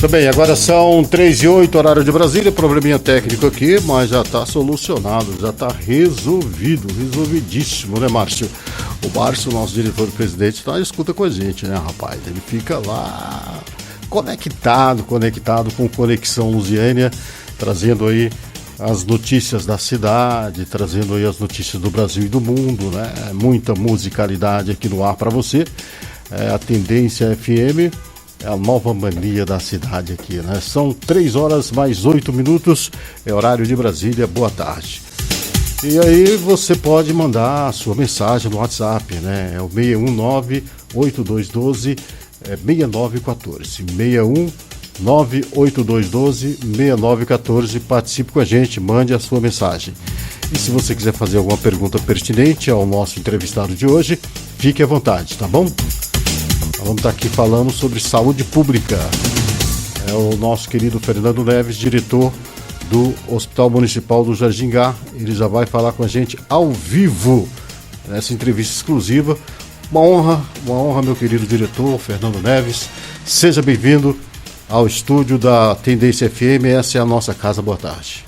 Também, agora são 3h08, horário de Brasília, probleminha técnico aqui, mas já está solucionado, já está resolvidíssimo, né, Márcio? O Márcio, nosso diretor-presidente, está na escuta com a gente, né, rapaz? Ele fica lá conectado com Conexão Lusiânia, trazendo aí as notícias da cidade, trazendo aí as notícias do Brasil e do mundo, né? Muita musicalidade aqui no ar para você. A Tendência FM é a nova mania da cidade aqui, né? São 3h mais 8, é horário de Brasília, boa tarde. E aí você pode mandar a sua mensagem no WhatsApp, né? É o 6198212-6914, 6198212-6914, participe com a gente, mande a sua mensagem. E se você quiser fazer alguma pergunta pertinente ao nosso entrevistado de hoje, fique à vontade, tá bom? Vamos estar aqui falando sobre saúde pública. É o nosso querido Fernando Neves, diretor do Hospital Municipal do Jardim Gá. Ele já vai falar com a gente ao vivo nessa entrevista exclusiva. Uma honra, meu querido diretor Fernando Neves. Seja bem-vindo ao estúdio da Tendência FM. Essa é a nossa casa. Boa tarde.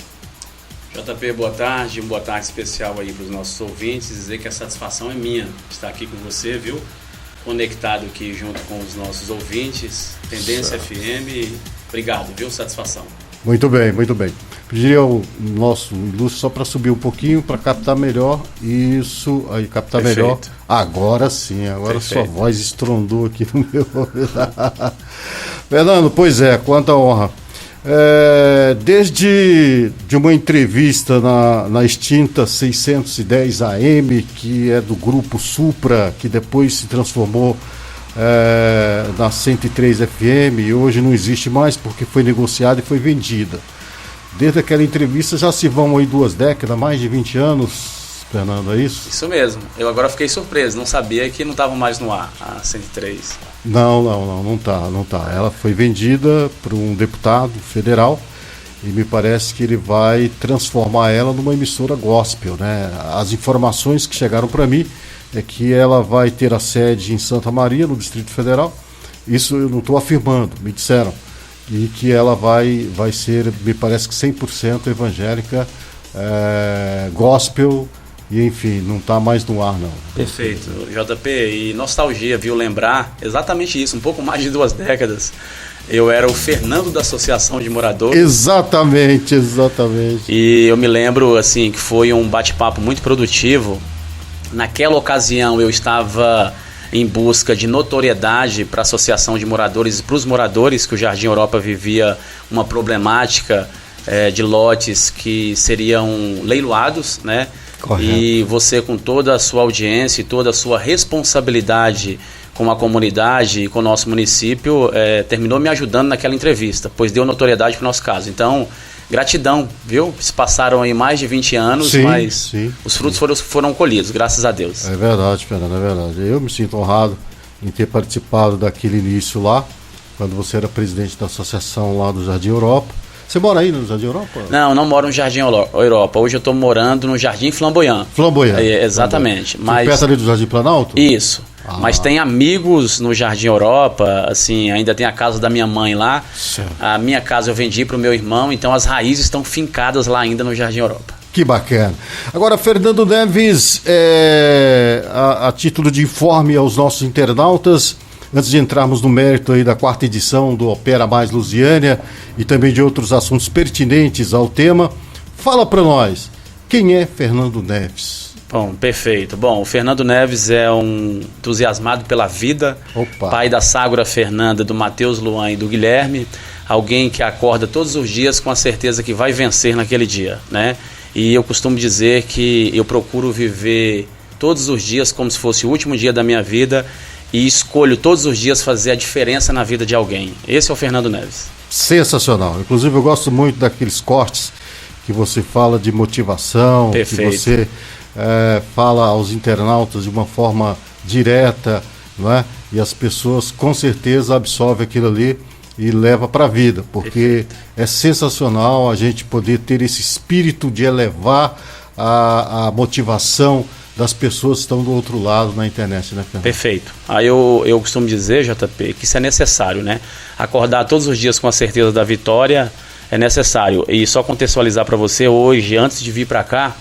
JP, boa tarde. Boa tarde especial aí para os nossos ouvintes. Dizer que a satisfação é minha estar aqui com você, viu? Conectado aqui junto com os nossos ouvintes, Tendência FM, obrigado, viu? Satisfação. Muito bem. Pediria ao nosso ilustre só para subir um pouquinho, para captar melhor. Isso, aí captar Perfeito. Melhor. Agora sim, agora Perfeito. Sua voz estrondou aqui no meu... Fernando, pois é, quanta honra. Desde de uma entrevista na extinta 610 AM, que é do Grupo Supra, que depois se transformou na 103 FM, e hoje não existe mais porque foi negociada e foi vendida. Desde aquela entrevista já se vão aí 2 décadas, mais de 20 anos, Fernando, é isso? Isso mesmo. Eu agora fiquei surpreso, não sabia que não estava mais no ar, a 103. Não tá. Ela foi vendida para um deputado federal e me parece que ele vai transformar ela numa emissora gospel, né? As informações que chegaram para mim é que ela vai ter a sede em Santa Maria, no Distrito Federal. Isso eu não estou afirmando, me disseram. E que ela vai ser, me parece que 100% evangélica, gospel. E enfim, não está mais no ar não. Perfeito, JP, e nostalgia, viu, lembrar exatamente isso, um pouco mais de 2 décadas. Eu era o Fernando da Associação de Moradores. Exatamente. E eu me lembro, assim, que foi um bate-papo muito produtivo. Naquela ocasião eu estava em busca de notoriedade para a Associação de Moradores e para os moradores, que o Jardim Europa vivia uma problemática de lotes que seriam leiloados, né? Correto. E você, com toda a sua audiência e toda a sua responsabilidade com a comunidade e com o nosso município, terminou me ajudando naquela entrevista, pois deu notoriedade para o nosso caso. Então, gratidão, viu? Se passaram aí mais de 20 anos, mas os frutos foram colhidos, graças a Deus. É verdade, Fernando, é verdade. Eu me sinto honrado em ter participado daquele início lá, quando você era presidente da associação lá do Jardim Europa. Você mora aí no Jardim Europa? Não moro no Jardim Europa. Hoje eu estou morando no Jardim Flamboyant. Exatamente. Mas... perto ali do Jardim Planalto? Isso. Mas tem amigos no Jardim Europa, assim, ainda tem a casa da minha mãe lá. Certo. A minha casa eu vendi para o meu irmão, então as raízes estão fincadas lá ainda no Jardim Europa. Que bacana. Agora, Fernando Neves, a título de informe aos nossos internautas, antes de entrarmos no mérito aí da 4ª edição do Opera Mais Lusiânia e também de outros assuntos pertinentes ao tema, fala para nós, quem é Fernando Neves? Bom, perfeito. Bom, o Fernando Neves é um entusiasmado pela vida, pai da Ságora Fernanda, do Matheus Luan e do Guilherme, alguém que acorda todos os dias com a certeza que vai vencer naquele dia, né? E eu costumo dizer que eu procuro viver todos os dias como se fosse o último dia da minha vida e escolho todos os dias fazer a diferença na vida de alguém. Esse é o Fernando Neves. Sensacional. Inclusive eu gosto muito daqueles cortes que você fala de motivação, Perfeito. Que você fala aos internautas de uma forma direta, não é? E as pessoas com certeza absorvem aquilo ali e leva para a vida, porque Perfeito. É sensacional a gente poder ter esse espírito de elevar a motivação das pessoas que estão do outro lado na internet, né, Fernando? Perfeito. Aí eu costumo dizer, JP, que isso é necessário, né? Acordar todos os dias com a certeza da vitória é necessário. E só contextualizar para você, hoje, antes de vir para cá,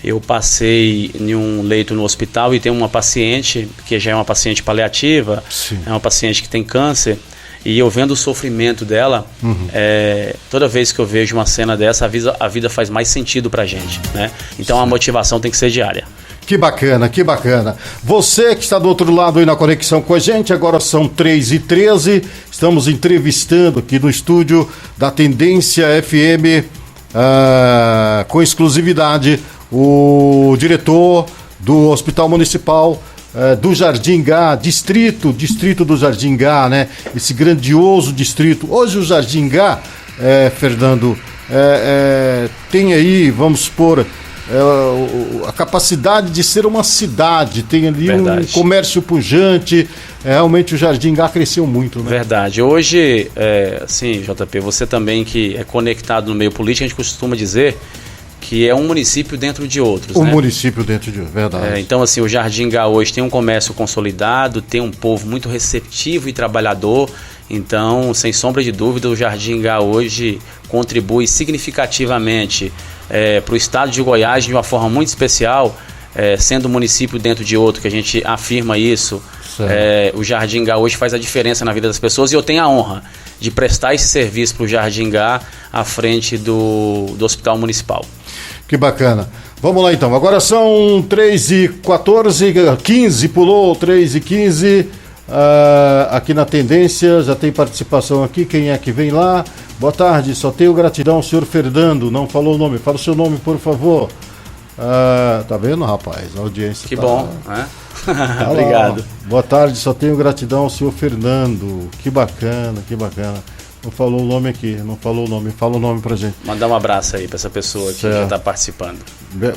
eu passei em um leito no hospital e tem uma paciente, que já é uma paciente paliativa, Sim. é uma paciente que tem câncer, e eu vendo o sofrimento dela, toda vez que eu vejo uma cena dessa, a vida faz mais sentido pra gente, né? Então a motivação tem que ser diária. Que bacana, que bacana. Você que está do outro lado aí na conexão com a gente, agora são 3h13, estamos entrevistando aqui no estúdio da Tendência FM, com exclusividade, o diretor do Hospital Municipal do Jardingá, distrito do Jardingá, né? Esse grandioso distrito. Hoje o Jardingá, Fernando, tem aí, vamos supor, a capacidade de ser uma cidade, tem ali um comércio pujante, realmente o Jardingá cresceu muito, né? Verdade. Hoje, assim, JP, você também que é conectado no meio político, a gente costuma dizer que é um município dentro de outros, Um né? município dentro de outros, verdade. Então, assim, o Jardingá hoje tem um comércio consolidado, tem um povo muito receptivo e trabalhador. Então, sem sombra de dúvida, o Jardingá hoje contribui significativamente para o estado de Goiás de uma forma muito especial, sendo um município dentro de outro, que a gente afirma isso. O Jardingá hoje faz a diferença na vida das pessoas e eu tenho a honra de prestar esse serviço para o Jardingá à frente do Hospital Municipal. Que bacana. Vamos lá então, agora são 3h14, 15, pulou 3h15, aqui na Tendência, já tem participação aqui, quem é que vem lá? Boa tarde, só tenho gratidão ao senhor Fernando, não falou o nome, fala o seu nome por favor. Tá vendo, rapaz, a audiência que tá... bom, né? Obrigado. Boa tarde, só tenho gratidão ao senhor Fernando, que bacana, que bacana. Não falou o nome aqui, não falou o nome, fala o nome pra gente. Mandar um abraço aí pra essa pessoa que já está participando.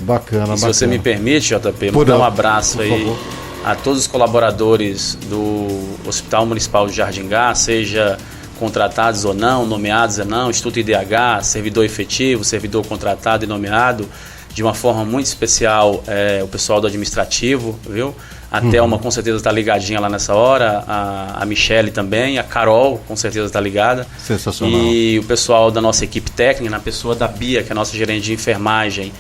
Bacana, se você me permite, JP, mandar um abraço aí favor. A todos os colaboradores do Hospital Municipal de Jardingá, seja contratados ou não, nomeados ou não, Instituto IDH, servidor efetivo, servidor contratado e nomeado, de uma forma muito especial o pessoal do administrativo, viu? A Thelma com certeza está ligadinha lá nessa hora, a Michele também, a Carol com certeza está ligada. Sensacional. E o pessoal da nossa equipe técnica, na pessoa da Bia, que é a nossa gerente de enfermagem.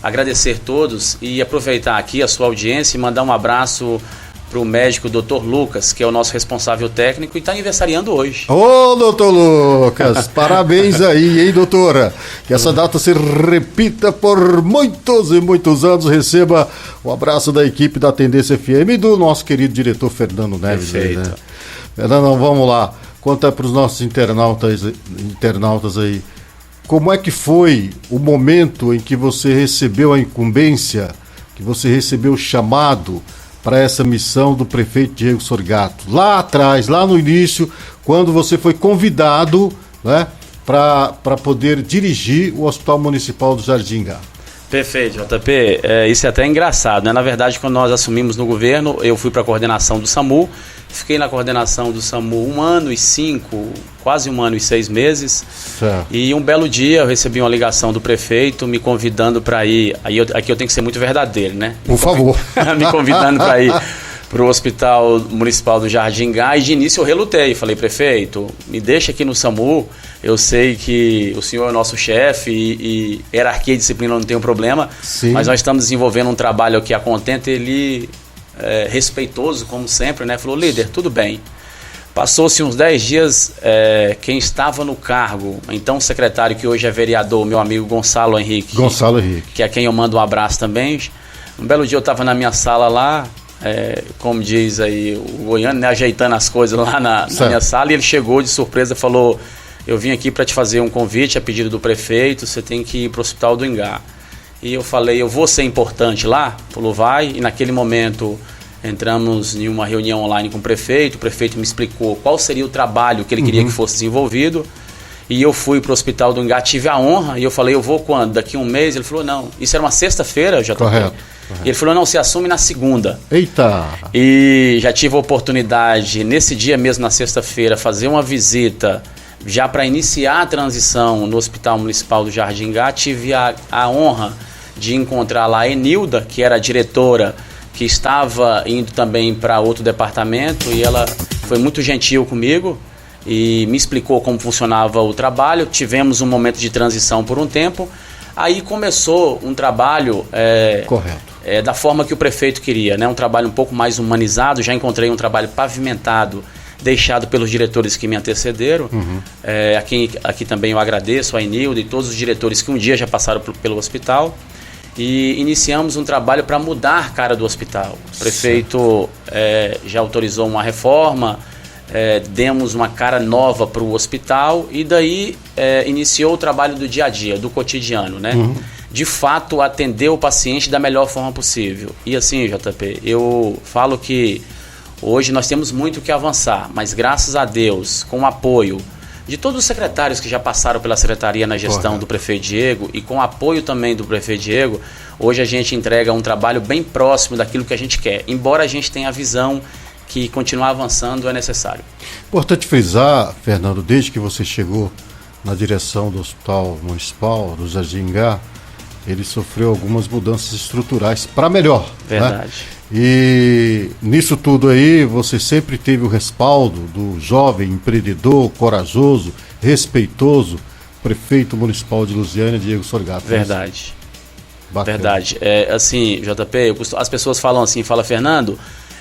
Agradecer todos e aproveitar aqui a sua audiência e mandar um abraço para o médico Dr. Lucas, que é o nosso responsável técnico e está aniversariando hoje. Ô, doutor Lucas, parabéns aí, hein, doutora? Que essa data se repita por muitos e muitos anos. Receba o abraço da equipe da Tendência FM e do nosso querido diretor Fernando Neves. Perfeito. Aí, né? Fernando, vamos lá. Conta para os nossos internautas aí. Como é que foi o momento em que você recebeu a incumbência, que você recebeu o chamado para essa missão do prefeito Diego Sorgato? Lá atrás, lá no início, quando você foi convidado, né, para poder dirigir o Hospital Municipal do Jardingá. Perfeito, JP. Isso é até engraçado, né? Na verdade, quando nós assumimos no governo, eu fui para a coordenação do SAMU, fiquei na coordenação do SAMU 1 ano e 5, quase 1 ano e 6 meses. Certo. E um belo dia eu recebi uma ligação do prefeito me convidando para ir. Aqui eu tenho que ser muito verdadeiro, né? Por favor. Me convidando para ir para o Hospital Municipal do Jardingá, e de início eu relutei, falei: prefeito, me deixa aqui no SAMU, eu sei que o senhor é nosso chefe e hierarquia e disciplina não tem um problema. Sim. Mas nós estamos desenvolvendo um trabalho aqui a contento. Ele, respeitoso como sempre, né, falou: líder, tudo bem. Passou-se uns 10 dias, quem estava no cargo, então o secretário que hoje é vereador, meu amigo Gonçalo Henrique, que é quem eu mando um abraço também. Um belo dia eu estava na minha sala lá, como diz aí o goiano, né, ajeitando as coisas lá na minha sala, e ele chegou de surpresa e falou: eu vim aqui para te fazer um convite a pedido do prefeito, você tem que ir para o Hospital do Ingá. E eu falei: eu vou ser importante lá? Falou: vai. E naquele momento entramos em uma reunião online com o prefeito me explicou qual seria o trabalho que ele queria que fosse desenvolvido, e eu fui para o Hospital do Ingá, tive a honra, e eu falei: eu vou quando? Daqui a um mês? Ele falou: não, isso era uma sexta-feira, já tô Correto. E ele falou: não, você assume na segunda. Eita! E já tive a oportunidade, nesse dia mesmo, na sexta-feira, fazer uma visita já para iniciar a transição no Hospital Municipal do Jardingá. Tive a honra de encontrar lá a Enilda, que era a diretora, que estava indo também para outro departamento, e ela foi muito gentil comigo e me explicou como funcionava o trabalho. Tivemos um momento de transição por um tempo, aí começou um trabalho correto. Da forma que o prefeito queria, né? Um trabalho um pouco mais humanizado. Já encontrei um trabalho pavimentado, deixado pelos diretores que me antecederam. Aqui também eu agradeço a Enilda e todos os diretores que um dia já passaram pelo hospital. E iniciamos um trabalho para mudar a cara do hospital. O prefeito já autorizou uma reforma, demos uma cara nova para o hospital, e daí iniciou o trabalho do dia a dia, do cotidiano, né? De fato, atender o paciente da melhor forma possível. E assim, JP, eu falo que hoje nós temos muito que avançar, mas graças a Deus, com o apoio de todos os secretários que já passaram pela secretaria na gestão do prefeito Diego, e com o apoio também do prefeito Diego, hoje a gente entrega um trabalho bem próximo daquilo que a gente quer, embora a gente tenha a visão que continuar avançando é necessário. Importante frisar, Fernando, desde que você chegou na direção do Hospital Municipal do Jardim Ingá, ele sofreu algumas mudanças estruturais para melhor. Verdade. Né? E nisso tudo aí, você sempre teve o respaldo do jovem empreendedor, corajoso, respeitoso, prefeito municipal de Lusiânia, Diego Sorgato. Verdade. Verdade. Assim, JP, as pessoas falam assim, Fernando,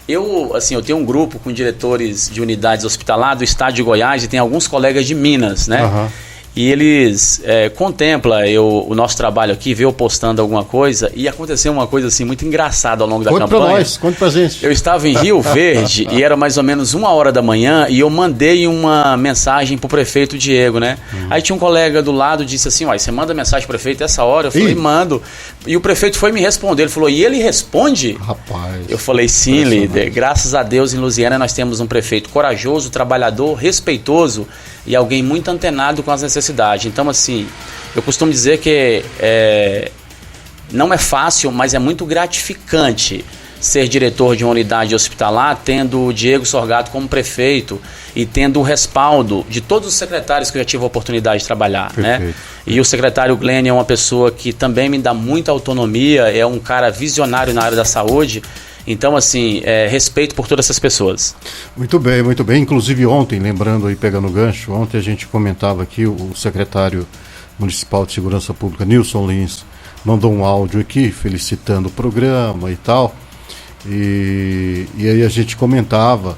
eu tenho um grupo com diretores de unidades hospitalares do estado de Goiás e tem alguns colegas de Minas, né? E eles contemplam o nosso trabalho aqui, vê eu postando alguma coisa, e aconteceu uma coisa assim muito engraçada ao longo da campanha. Conta pra nós, conta pra gente. Eu estava em Rio Verde e era mais ou menos 1h da manhã, e eu mandei uma mensagem pro prefeito Diego, né? Aí tinha um colega do lado, disse assim, você manda mensagem pro prefeito essa hora? Eu falei, mando. E o prefeito foi me responder, ele falou, e ele responde? Rapaz. Eu falei, sim, líder, graças a Deus em Lusiânia nós temos um prefeito corajoso, trabalhador, respeitoso, e alguém muito antenado com as necessidades. Então, assim, eu costumo dizer que não é fácil, mas é muito gratificante ser diretor de uma unidade hospitalar, tendo o Diego Sorgato como prefeito e tendo o respaldo de todos os secretários que eu já tive a oportunidade de trabalhar, né? E o secretário Glenn é uma pessoa que também me dá muita autonomia, é um cara visionário na área da saúde. Então, assim, respeito por todas essas pessoas. Muito bem, muito bem. Inclusive ontem, lembrando aí, pegando o gancho, ontem a gente comentava aqui, o secretário municipal de Segurança Pública, Nilson Lins, mandou um áudio aqui felicitando o programa e tal. E aí a gente comentava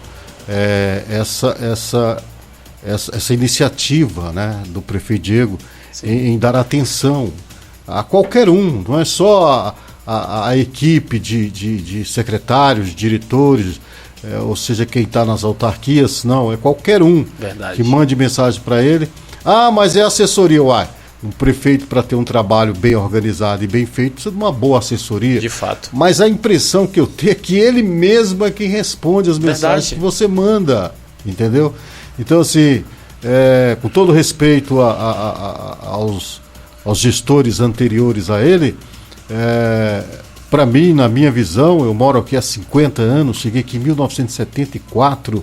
essa iniciativa, né, do prefeito Diego em dar atenção a qualquer um, não é só a equipe de secretários, diretores, ou seja, quem está nas autarquias, não, é qualquer um. Verdade. Que mande mensagem para ele. Mas é assessoria, um prefeito, para ter um trabalho bem organizado e bem feito, precisa de uma boa assessoria. De fato. Mas a impressão que eu tenho é que ele mesmo é quem responde as mensagens que você manda, entendeu? Então, assim, com todo respeito aos gestores anteriores a ele, para mim, na minha visão, eu moro aqui há 50 anos, cheguei aqui em 1974,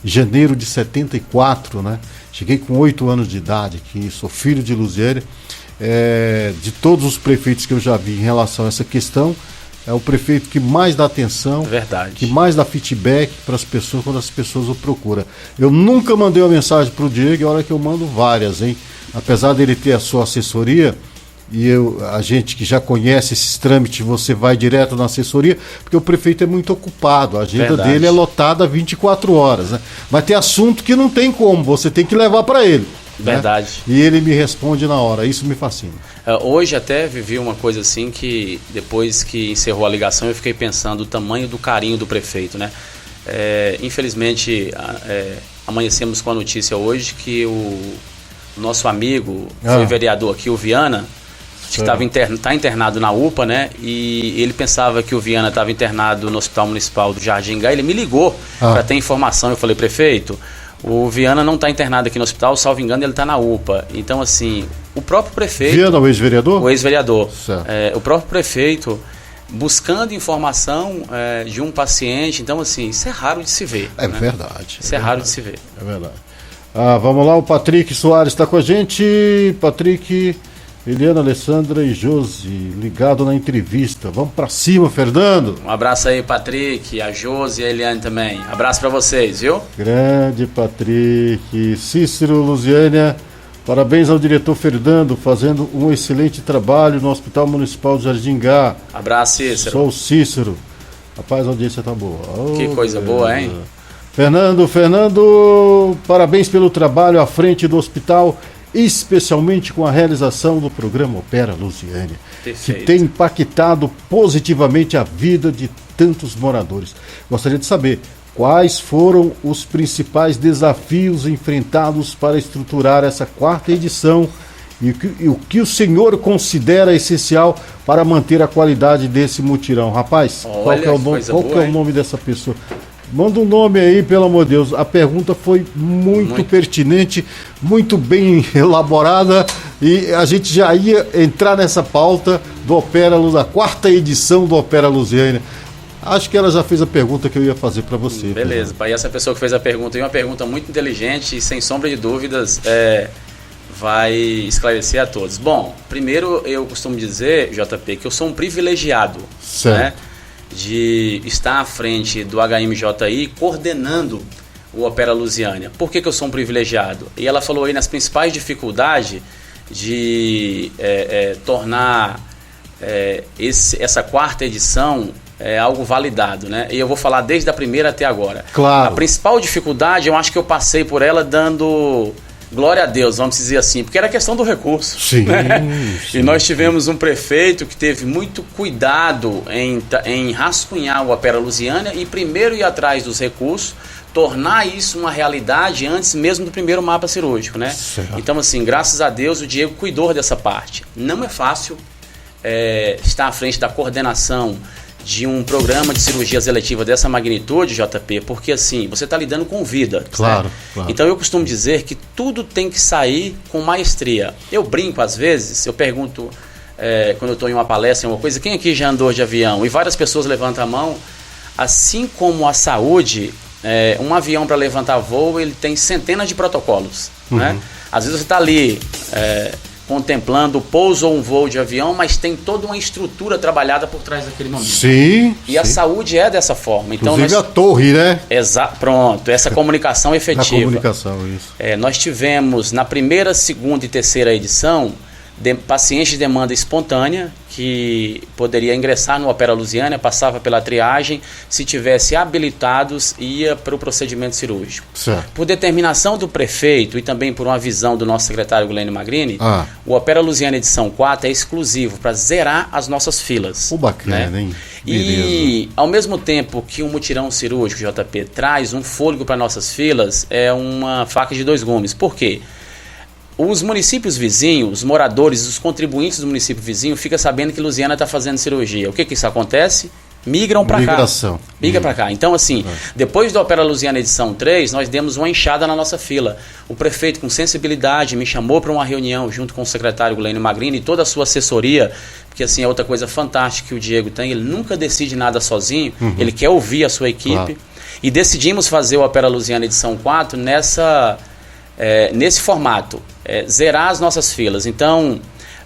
janeiro de 74, né? Cheguei com 8 anos de idade aqui, sou filho de Lusiânia. De todos os prefeitos que eu já vi em relação a essa questão, é o prefeito que mais dá atenção, verdade, que mais dá feedback para as pessoas quando as pessoas o procuram. Eu nunca mandei uma mensagem para o Diego, e a hora que eu mando várias, hein? Apesar dele ter a sua assessoria, e a gente que já conhece esses trâmites, você vai direto na assessoria, porque o prefeito é muito ocupado, a agenda dele é lotada 24 horas, né? Mas tem assunto que não tem como, você tem que levar para ele. Verdade. Né? E ele me responde na hora, isso me fascina. Hoje até vivi uma coisa assim que depois que encerrou a ligação eu fiquei pensando o tamanho do carinho do prefeito, né? Infelizmente amanhecemos com a notícia hoje que o nosso amigo foi vereador aqui, o Viana, que está internado na UPA, né? E ele pensava que o Viana estava internado no Hospital Municipal do Jardim Ingá. Ele me ligou para ter informação. Eu falei, prefeito, o Viana não está internado aqui no hospital, salvo engano, ele está na UPA. Então, assim, o próprio prefeito... Viana, o ex-vereador? O ex-vereador. O próprio prefeito buscando informação de um paciente. Então, assim, isso é raro de se ver. É, né? Verdade. Isso é raro de se ver. É verdade. Vamos lá, o Patrick Soares está com a gente. Patrick, Eliana, Alessandra e Josi, ligado na entrevista. Vamos pra cima, Fernando. Um abraço aí, Patrick, a Josi e a Eliane também. Abraço pra vocês, viu? Grande Patrick. Cícero, Luziânia, parabéns ao diretor Fernando, fazendo um excelente trabalho no Hospital Municipal de Jardingá. Abraço, Cícero. Sou o Cícero. Rapaz, a audiência tá boa. Que coisa boa, hein? Fernando, parabéns pelo trabalho à frente do hospital, especialmente com a realização do programa Opera Luziânia, que tem impactado positivamente a vida de tantos moradores. Gostaria de saber quais foram os principais desafios enfrentados para estruturar essa 4ª edição e o que o senhor considera essencial para manter a qualidade desse mutirão. Rapaz, qual que é o nome dessa pessoa? Manda um nome aí, pelo amor de Deus. A pergunta foi muito pertinente, muito bem elaborada, e a gente já ia entrar nessa pauta do Opera Luziânia, a 4ª edição do Opera Luziânia. Acho que ela já fez a pergunta que eu ia fazer para você. Beleza, pai. Essa pessoa que fez a pergunta é uma pergunta muito inteligente e, sem sombra de dúvidas, vai esclarecer a todos. Bom, primeiro eu costumo dizer, JP, que eu sou um privilegiado, certo, né, de estar à frente do HMJI coordenando o Opera Luziânia. Por que eu sou um privilegiado? E ela falou aí nas principais dificuldades de tornar essa 4ª edição algo validado, né? E eu vou falar desde a primeira até agora. Claro. A principal dificuldade, eu acho que eu passei por ela dando glória a Deus, vamos dizer assim, porque era questão do recurso. Sim, né? sim. E nós tivemos um prefeito que teve muito cuidado em rascunhar o Opera Luziânia e primeiro ir atrás dos recursos, tornar isso uma realidade antes mesmo do primeiro mapa cirúrgico, né? Certo. Então, assim, graças a Deus o Diego cuidou dessa parte. Não é fácil estar à frente da coordenação de um programa de cirurgias eletiva dessa magnitude, JP, porque assim, você está lidando com vida. Claro, né? claro. Então eu costumo dizer que tudo tem que sair com maestria. Eu brinco às vezes, eu pergunto, quando eu estou em uma palestra, em uma coisa, quem aqui já andou de avião? E várias pessoas levantam a mão. Assim como a saúde, um avião para levantar voo, ele tem centenas de protocolos. Né? Às vezes você está ali contemplando o pouso ou um voo de avião, mas tem toda uma estrutura trabalhada por trás daquele momento. Sim. E a saúde é dessa forma. Então, inclusive a torre, né? Pronto, essa comunicação efetiva. A comunicação, isso. Nós tivemos na primeira, segunda e terceira edição pacientes de demanda espontânea que poderia ingressar no Opera Luziânia, passava pela triagem, se tivesse habilitados, ia para o procedimento cirúrgico. Certo. Por determinação do prefeito e também por uma visão do nosso secretário Glênio Magrini, o Opera Luziânia edição 4 é exclusivo para zerar as nossas filas. Bacana, né? Hein? E ao mesmo tempo que um mutirão cirúrgico, JP, traz um fôlego para nossas filas, é uma faca de dois gumes. Por quê? Os municípios vizinhos, os moradores, os contribuintes do município vizinho ficam sabendo que Luziânia está fazendo cirurgia. O que isso acontece? Migram para cá. Migra para cá. Então, assim, depois do Opera Luziânia edição 3, nós demos uma enxada na nossa fila. O prefeito, com sensibilidade, me chamou para uma reunião junto com o secretário Glênio Magrini e toda a sua assessoria, porque, assim, é outra coisa fantástica que o Diego tem. Ele nunca decide nada sozinho, ele quer ouvir a sua equipe. Claro. E decidimos fazer o Opera Luziânia edição 4 nesse formato, zerar as nossas filas. Então,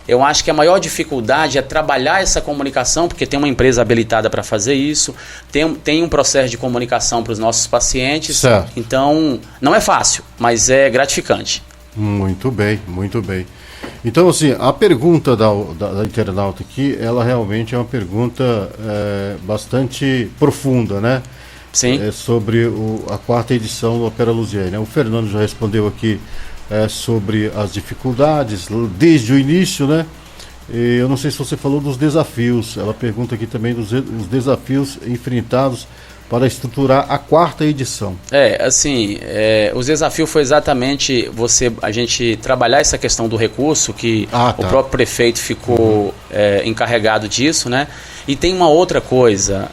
eu acho que a maior dificuldade é trabalhar essa comunicação, porque tem uma empresa habilitada para fazer isso, tem um processo de comunicação para os nossos pacientes. Certo. Então, não é fácil, mas é gratificante. Muito bem, muito bem. Então, assim, a pergunta da internauta aqui, ela realmente é uma pergunta bastante profunda, né? Sim. Sobre a 4ª edição do Opera Luziânia. O Fernando já respondeu aqui sobre as dificuldades desde o início, né? E eu não sei se você falou dos desafios. Ela pergunta aqui também dos desafios enfrentados para estruturar a 4ª edição. Os desafios foi exatamente a gente trabalhar essa questão do recurso, que o próprio prefeito ficou encarregado disso, né? E tem uma outra coisa,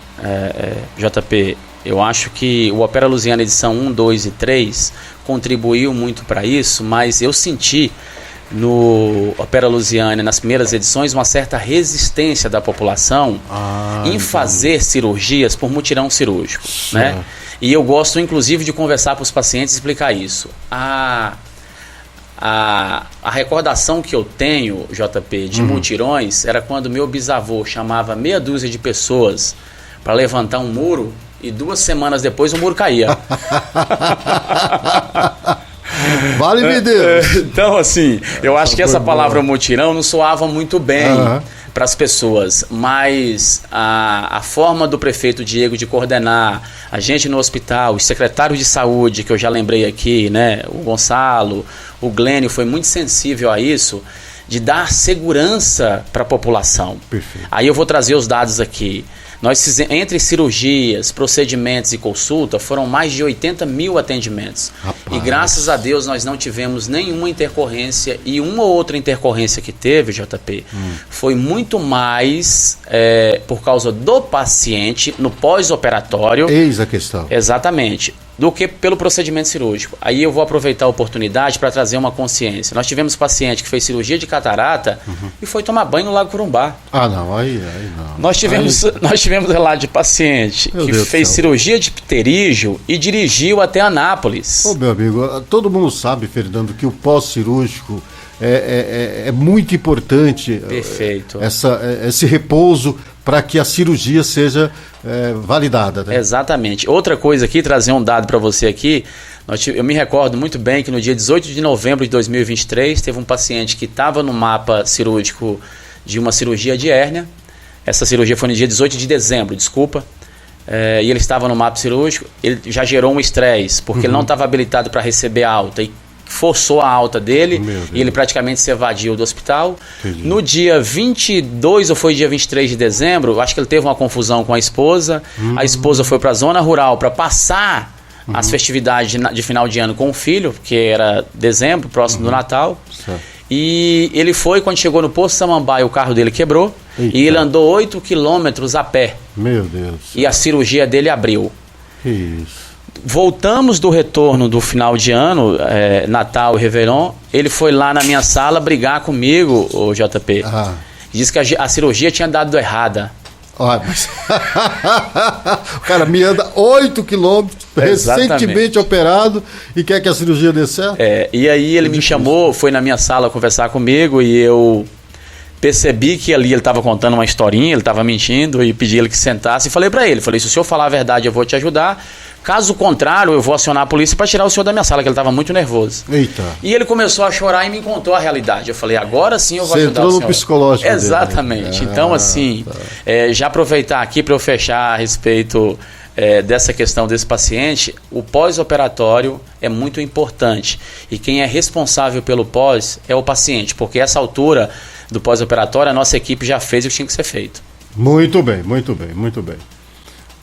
JP, eu acho que o Opera Luziânia edição 1, 2 e 3 contribuiu muito para isso, mas eu senti no Opera Luziânia, nas primeiras edições, uma certa resistência da população em fazer cirurgias por mutirão cirúrgico, né? E eu gosto, inclusive, de conversar para os pacientes e explicar isso. A A recordação que eu tenho, JP, de mutirões, era quando meu bisavô chamava meia dúzia de pessoas para levantar um muro e 2 semanas depois o muro caía. Vale-me Deus! Então, assim, eu acho que essa palavra mutirão não soava muito bem para as pessoas, mas a forma do prefeito Diego de coordenar a gente no hospital, os secretários de saúde, que eu já lembrei aqui, né, o Gonçalo, o Glênio, foi muito sensível a isso, de dar segurança para a população. Perfeito. Aí eu vou trazer os dados aqui. Nós fizemos, entre cirurgias, procedimentos e consulta, foram mais de 80 mil atendimentos. Rapaz. E graças a Deus nós não tivemos nenhuma intercorrência. E uma ou outra intercorrência que teve, JP, foi muito mais por causa do paciente no pós-operatório. Eis a questão. Exatamente. Do que pelo procedimento cirúrgico. Aí eu vou aproveitar a oportunidade para trazer uma consciência. Nós tivemos paciente que fez cirurgia de catarata e foi tomar banho no Lago Corumbá. Ah, não, aí não. Nós tivemos relato de paciente que fez cirurgia de pterígio e dirigiu até Anápolis. Ô, meu amigo, todo mundo sabe, Fernando, que o pós-cirúrgico é muito importante. Perfeito. Esse repouso para que a cirurgia seja validada, né? Exatamente. Outra coisa aqui, trazer um dado para você aqui, eu me recordo muito bem que no dia 18 de novembro de 2023 teve um paciente que estava no mapa cirúrgico de uma cirurgia de hérnia. Essa cirurgia foi no dia 18 de dezembro, desculpa. E ele estava no mapa cirúrgico, ele já gerou um estresse, porque ele não estava habilitado para receber alta e forçou a alta dele e ele praticamente se evadiu do hospital. Entendi. No dia 22 ou foi dia 23 de dezembro, acho que ele teve uma confusão com a esposa. A esposa foi para a zona rural para passar as festividades de final de ano com o filho, que era dezembro, próximo do Natal. Certo. E ele foi, quando chegou no posto Samambaia, o carro dele quebrou. Eita. E ele andou 8 quilômetros a pé. Meu Deus. E a cirurgia dele abriu. Que isso. Voltamos do retorno do final de ano, Natal e Réveillon. Ele foi lá na minha sala brigar comigo, o JP. Disse que a cirurgia tinha dado errada. Olha, mas... o cara me anda 8 quilômetros, recentemente operado, e quer que a cirurgia dê certo? E aí ele me chamou, foi na minha sala conversar comigo e eu percebi que ali ele estava contando uma historinha, ele estava mentindo, e pedi ele que sentasse e falei para ele, se o senhor falar a verdade eu vou te ajudar, caso contrário eu vou acionar a polícia para tirar o senhor da minha sala, que ele estava muito nervoso. Eita. E ele começou a chorar e me contou a realidade. Eu falei, agora sim eu vou ajudar o senhor. Você entrou no psicológico Exatamente. dele. Então assim, já aproveitar aqui para eu fechar a respeito dessa questão desse paciente, o pós-operatório é muito importante. E quem é responsável pelo pós é o paciente, porque essa altura do pós-operatório a nossa equipe já fez o que tinha que ser feito. Muito bem, muito bem, muito bem.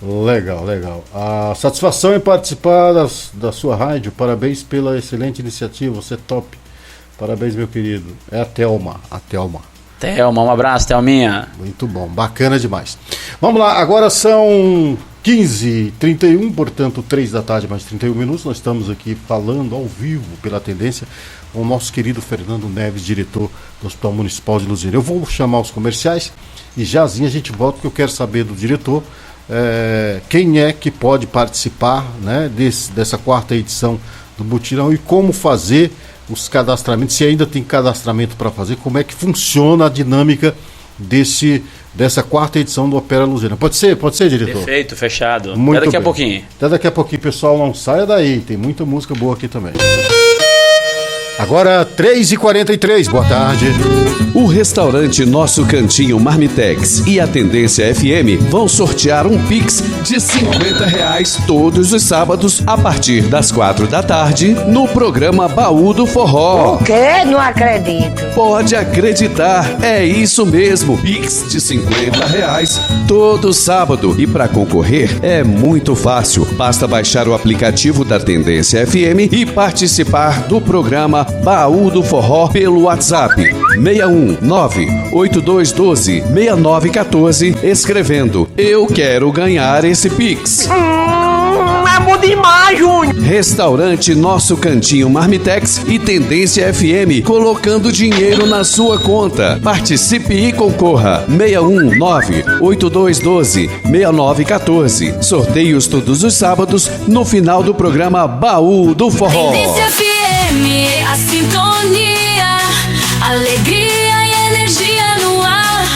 Legal, legal. A satisfação em participar da sua rádio. Parabéns pela excelente iniciativa, você é top. Parabéns, meu querido. É a Thelma. Thelma, um abraço, Thelminha. Muito bom, bacana demais. Vamos lá, agora são 15h31, portanto 3 da tarde mais 31 minutos. Nós estamos aqui falando ao vivo pela Tendência com o nosso querido Fernando Neves, diretor do Hospital Municipal de Luzia. Eu vou chamar os comerciais e jazinho a gente volta, porque eu quero saber do diretor quem é que pode participar, né, dessa 4ª edição do Mutirão e como fazer os cadastramentos, se ainda tem cadastramento para fazer, como é que funciona a dinâmica dessa 4ª edição do Opera Luzia. Pode ser, diretor? Perfeito, fechado. Muito Até daqui bem. a pouquinho. Até daqui a pouquinho, pessoal, não saia daí, tem muita música boa aqui também. Agora 3h43, boa tarde. O restaurante Nosso Cantinho Marmitex e a Tendência FM vão sortear um Pix de R$50 todos os sábados a partir das 4 da tarde no programa Baú do Forró. O quê? Não acredito. Pode acreditar, é isso mesmo, Pix de R$50 todo sábado. E para concorrer é muito fácil, basta baixar o aplicativo da Tendência FM e participar do programa Baú do Forró pelo WhatsApp 619-8212-6914, escrevendo "Eu quero ganhar esse Pix". É bom demais, Júnior. Restaurante Nosso Cantinho Marmitex e Tendência FM, colocando dinheiro na sua conta. Participe e concorra. 619-8212-6914. Sorteios todos os sábados no final do programa Baú do Forró. Tendência FM, a A sintonia, alegria e energia no ar.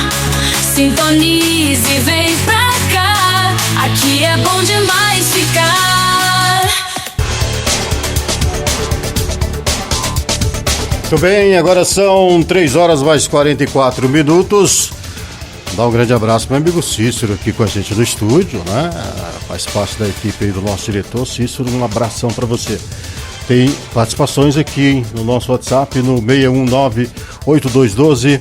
Sintonize, vem pra cá. Aqui é bom demais ficar. Muito bem, agora são 3 horas mais 44 minutos. Dá um grande abraço pro meu amigo Cícero aqui com a gente no estúdio, né? Faz parte da equipe aí do nosso diretor. Cícero, um abração para você. Tem participações aqui no nosso WhatsApp no 619-8212-6914.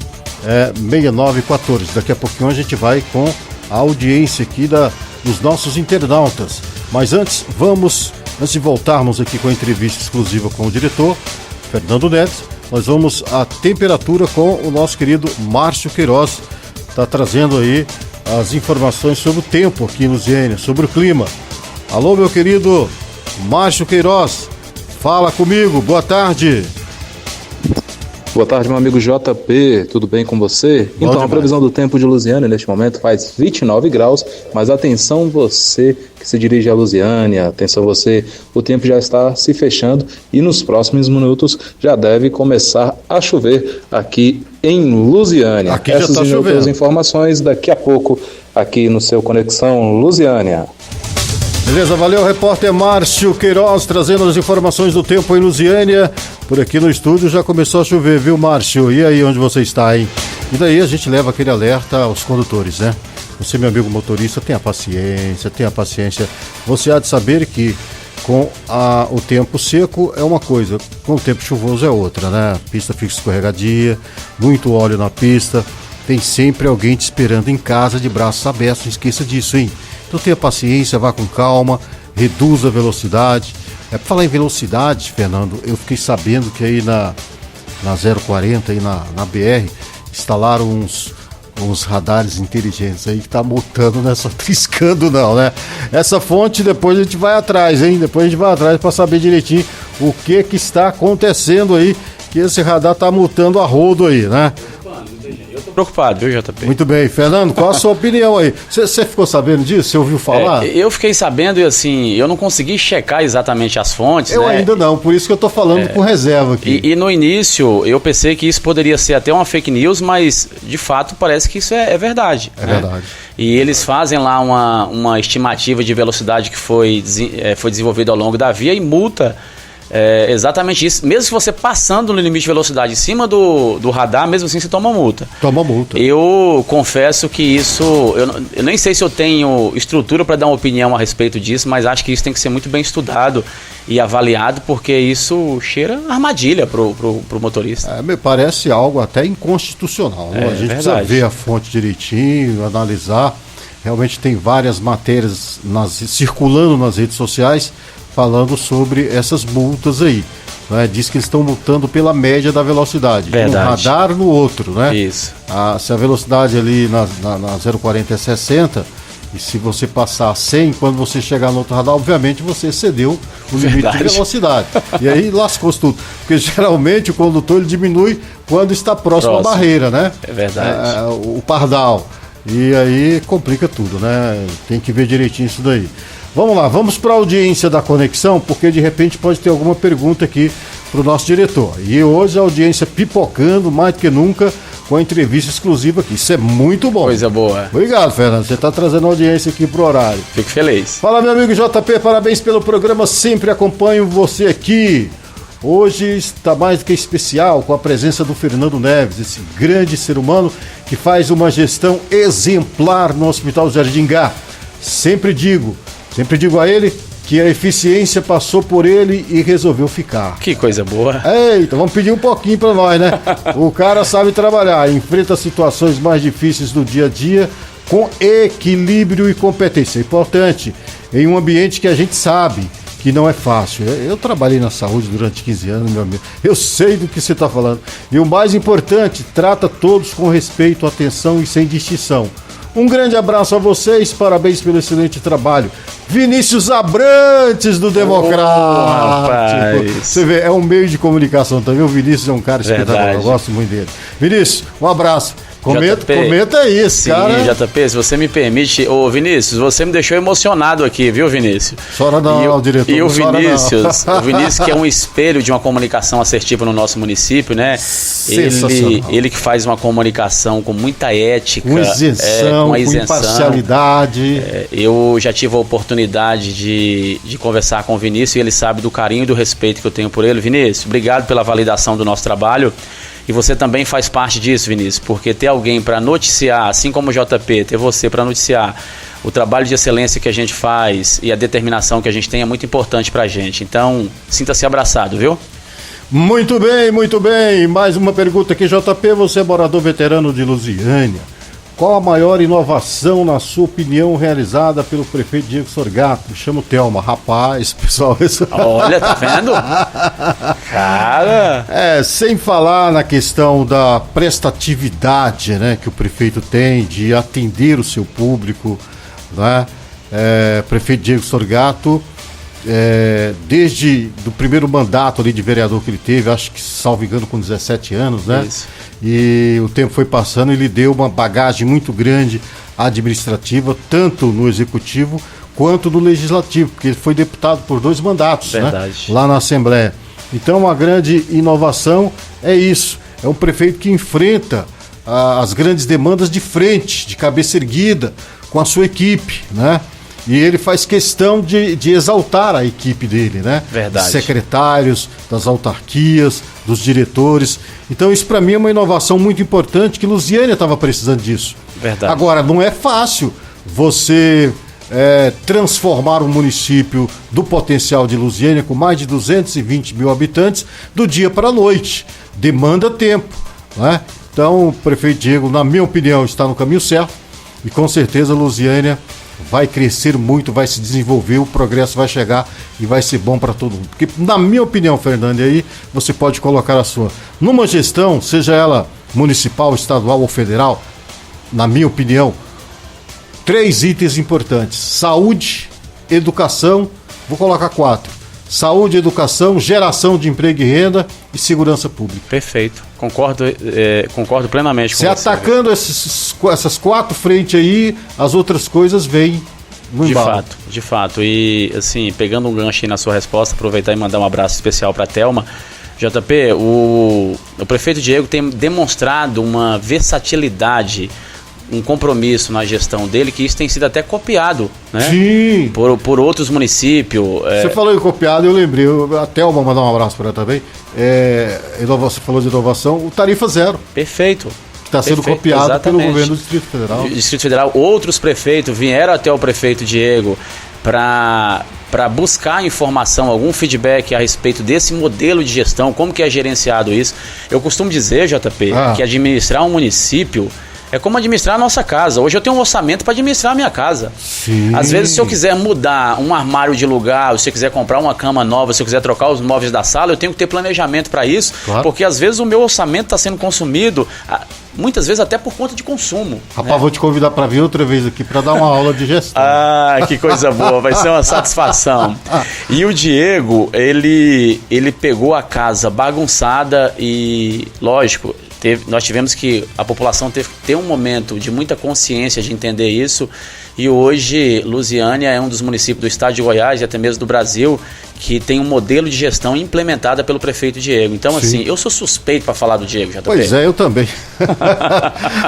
Daqui a pouquinho a gente vai com a audiência aqui dos nossos internautas. Mas antes de voltarmos aqui com a entrevista exclusiva com o diretor, Fernando Neves, nós vamos à temperatura com o nosso querido Márcio Queiroz. Está trazendo aí as informações sobre o tempo aqui em Lusiânia, sobre o clima. Alô, meu querido Márcio Queiroz, fala comigo, boa tarde. Boa tarde, meu amigo JP, tudo bem com você? Bom então, demais. A previsão do tempo de Lusiânia neste momento faz 29 graus, mas atenção você que se dirige a Lusiânia, atenção você, o tempo já está se fechando e nos próximos minutos já deve começar a chover aqui em Lusiânia. Aqui já Essas está e outras chovendo. informações daqui a pouco aqui no seu Conexão Lusiânia. Beleza, valeu, repórter Márcio Queiroz, trazendo as informações do tempo em Lusiânia. Por aqui no estúdio já começou a chover, viu, Márcio? E aí, onde você está, hein? E daí a gente leva aquele alerta aos condutores, né? Você, meu amigo motorista, tenha paciência. Você há de saber que com o tempo seco é uma coisa, com o tempo chuvoso é outra, né? A pista fica escorregadia, muito óleo na pista, tem sempre alguém te esperando em casa de braços abertos, não esqueça disso, hein? Então tenha paciência, vá com calma, reduza a velocidade. Para falar em velocidade, Fernando, eu fiquei sabendo que aí na 040, aí na BR, instalaram uns radares inteligentes aí que tá multando, não é só triscando não, né? Essa fonte depois a gente vai atrás, hein? Depois a gente vai atrás para saber direitinho o que está acontecendo aí, que esse radar tá multando a rodo aí, né? Eu tô preocupado, viu, JP? Muito bem, Fernando, qual a sua opinião aí? Você ficou sabendo disso? Você ouviu falar? Eu fiquei sabendo e assim, eu não consegui checar exatamente as fontes, Eu né? ainda não, por isso que eu tô falando com reserva aqui. E no início eu pensei que isso poderia ser até uma fake news, mas de fato parece que isso é verdade. É né? verdade. E eles fazem lá uma estimativa de velocidade que foi desenvolvida ao longo da via e multa exatamente isso. Mesmo se você passando no limite de velocidade em cima do radar, mesmo assim você toma multa. Toma multa. Eu confesso que isso, eu nem sei se eu tenho estrutura para dar uma opinião a respeito disso, mas acho que isso tem que ser muito bem estudado e avaliado, porque isso cheira armadilha pro motorista. Me parece algo até inconstitucional, né? A gente precisa verdade. ver a fonte direitinho, analisar. Realmente tem várias matérias circulando nas redes sociais falando sobre essas multas aí. Né? Diz que eles estão multando pela média da velocidade. Verdade. Um radar no outro, né? Isso. Se a velocidade ali na 040 é 60, e se você passar 100, quando você chegar no outro radar, obviamente você excedeu o limite Verdade. de velocidade. E aí lascou-se tudo. Porque geralmente o condutor ele diminui quando está próximo à barreira, né? É verdade. O pardal. E aí complica tudo, né? Tem que ver direitinho isso daí. Vamos lá, vamos para a audiência da Conexão, porque de repente pode ter alguma pergunta aqui para o nosso diretor. E hoje a audiência pipocando mais do que nunca com a entrevista exclusiva aqui. Isso é muito bom. Coisa boa. Obrigado, Fernando. Você está trazendo a audiência aqui pro horário. Fico feliz. Fala, meu amigo JP, parabéns pelo programa. Sempre acompanho você aqui. Hoje está mais do que especial com a presença do Fernando Neves, esse grande ser humano que faz uma gestão exemplar no Hospital Jardim Gá. Sempre digo a ele que a eficiência passou por ele e resolveu ficar. Que coisa boa. Eita, vamos pedir um pouquinho para nós, né? O cara sabe trabalhar, enfrenta situações mais difíceis do dia a dia com equilíbrio e competência. É importante em um ambiente que a gente sabe que não é fácil. Eu trabalhei na saúde durante 15 anos, meu amigo. Eu sei do que você está falando. E o mais importante, trata todos com respeito, atenção e sem distinção. Um grande abraço a vocês, parabéns pelo excelente trabalho. Vinícius Abrantes do Democrático. Você vê, é um meio de comunicação também. O Vinícius é um cara espetacular, eu gosto muito dele. Vinícius, um abraço. Comenta isso, sim, cara. JP, se você me permite, ô Vinícius, você me deixou emocionado aqui, viu, Vinícius? Chora não, diretor. E o Vinícius, o Vinícius, que é um espelho de uma comunicação assertiva no nosso município, né? Ele que faz uma comunicação com muita ética, com isenção, com imparcialidade. Eu já tive a oportunidade de conversar com o Vinícius e ele sabe do carinho e do respeito que eu tenho por ele. Vinícius, obrigado pela validação do nosso trabalho. E você também faz parte disso, Vinícius, porque ter alguém para noticiar, assim como o JP, ter você para noticiar o trabalho de excelência que a gente faz e a determinação que a gente tem é muito importante para a gente. Então, sinta-se abraçado, viu? Muito bem, muito bem. Mais uma pergunta aqui, JP, você é morador veterano de Lusiânia. Qual a maior inovação, na sua opinião, realizada pelo prefeito Diego Sorgato? Me chamo Thelma. Rapaz, pessoal... Olha, tá vendo? Cara... sem falar na questão da prestatividade, né, que o prefeito tem de atender o seu público, né? Prefeito Diego Sorgato, desde do primeiro mandato ali de vereador que ele teve, acho que, salvo engano, com 17 anos, né? Isso. E o tempo foi passando e ele deu uma bagagem muito grande administrativa, tanto no executivo quanto no legislativo, porque ele foi deputado por 2 mandatos, né, lá na Assembleia. Então, uma grande inovação é isso, é um prefeito que enfrenta as grandes demandas de frente, de cabeça erguida, com a sua equipe, né? E ele faz questão de exaltar a equipe dele, né? Verdade. Dos secretários, das autarquias, dos diretores. Então isso para mim é uma inovação muito importante, que Lusiânia estava precisando disso. Verdade. Agora, não é fácil você transformar um município do potencial de Lusiânia, com mais de 220 mil habitantes, do dia para a noite. Demanda tempo, né? Então o prefeito Diego, na minha opinião, está no caminho certo e com certeza Lusiânia vai crescer muito, vai se desenvolver, o progresso vai chegar e vai ser bom para todo mundo. Porque, na minha opinião, Fernando, e aí você pode colocar a sua. Numa gestão, seja ela municipal, estadual ou federal, na minha opinião, 3 itens importantes: saúde, educação, vou colocar 4. Saúde, educação, geração de emprego e renda e segurança pública. Perfeito. Concordo plenamente com você. Atacando essas 4 frentes aí, as outras coisas vêm no embalo. De fato. E, assim, pegando um gancho aí na sua resposta, aproveitar e mandar um abraço especial para a Thelma. JP, o prefeito Diego tem demonstrado uma versatilidade, um compromisso na gestão dele, que isso tem sido até copiado, né? Sim. Por outros municípios. Você falou em copiado, eu lembrei, a Thelma, mandar um abraço para ela também. Você falou de inovação, o Tarifa Zero. Perfeito. Que está sendo copiado, exatamente, pelo governo do Distrito Federal. Distrito Federal, outros prefeitos vieram até o prefeito Diego para buscar informação, algum feedback a respeito desse modelo de gestão, como que é gerenciado isso. Eu costumo dizer, JP, que administrar um município é como administrar a nossa casa. Hoje eu tenho um orçamento para administrar a minha casa. Sim. Às vezes, se eu quiser mudar um armário de lugar, se eu quiser comprar uma cama nova, se eu quiser trocar os móveis da sala, eu tenho que ter planejamento para isso, claro. Porque às vezes o meu orçamento está sendo consumido, muitas vezes até por conta de consumo. Rapaz, vou te convidar para vir outra vez aqui para dar uma aula de gestão. Que coisa boa, vai ser uma satisfação. E o Diego, ele pegou a casa bagunçada e, lógico, nós tivemos que, a população teve que ter um momento de muita consciência de entender isso, e hoje Lusiânia é um dos municípios do estado de Goiás e até mesmo do Brasil que tem um modelo de gestão implementada pelo prefeito Diego. Então, assim, eu sou suspeito para falar do Diego, JP. Pois é, eu também.